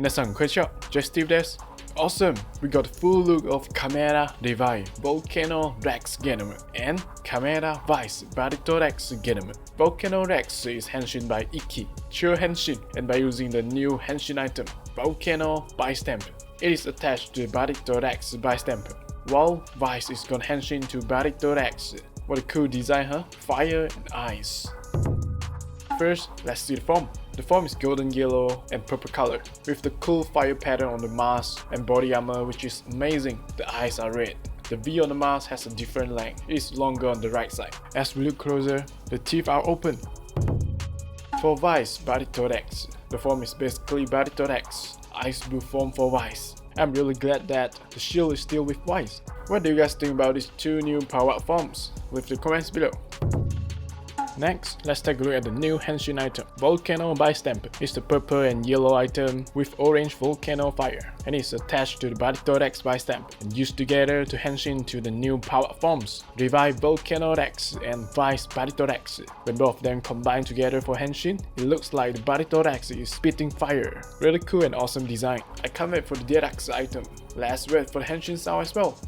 皆さんこんにちは、ジェスティーブです。Awesome! We got full look of Chimera Revive Volcano Rex Genom and Chimera Vice Barito Rex Genom. Volcano Rex is henshin by Ikki, Chill Henshin, and by using the new henshin item, Volcano Bystamp. It is attached to Barito Rex Bystamp, while Vice is gonna henshin to Barito Rex. What a cool design, huh? Fire and ice. First, let's see the form. The form is golden yellow and purple color, with the cool fire pattern on the mask and body armor, which is amazing. The eyes are red. The V on the mask has a different length. It is longer on the right side. As we look closer, the teeth are open. For Vice Barito Rex, the form is basically Barito Rex, ice blue form for Vice. I'm really glad that the shield is still with Vice. What do you guys think about these two new power-up forms? Leave the comments below. Next, let's take a look at the new henshin item. Volcano Bystamp is the purple and yellow item with orange volcano fire, and it's attached to the Barito Rex Bystamp and used together to henshin to the new power forms, Revive Volcano Rex and Vice Barito Rex. When both of them combine together for henshin, it looks like the Barito Rex is spitting fire. Really cool and awesome design. I can't wait for the Deluxe item. Let's wait for the henshin sound as well.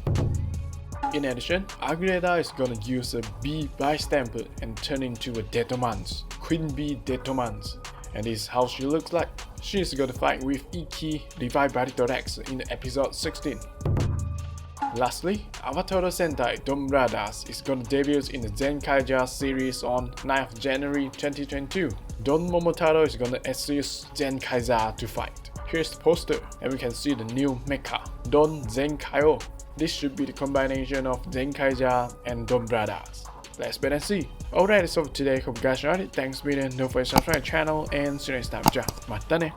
In addition, Agrietta is gonna use a bee Bystamp and turn into a Detomans, Queen Bee Detomans, and this is how she looks like. She is gonna fight with Ikki Revive Barito Rex in episode 16. Lastly, Avataro Sentai Dom Brothers is gonna debut in the Zenkaija series on 9th of January 2022. Don Momotaro is gonna assist Zenkaija to fight. Here's the poster, and we can see the new mecha, Don Zenkaio. This should be the combination of Zenkaija and Dom Brothers. Let's wait and see. Alright, that's all for today. Hope you guys enjoyed it. Thanks for being here. Don't forget to subscribe to the channel and see you next time. じゃあ、またね。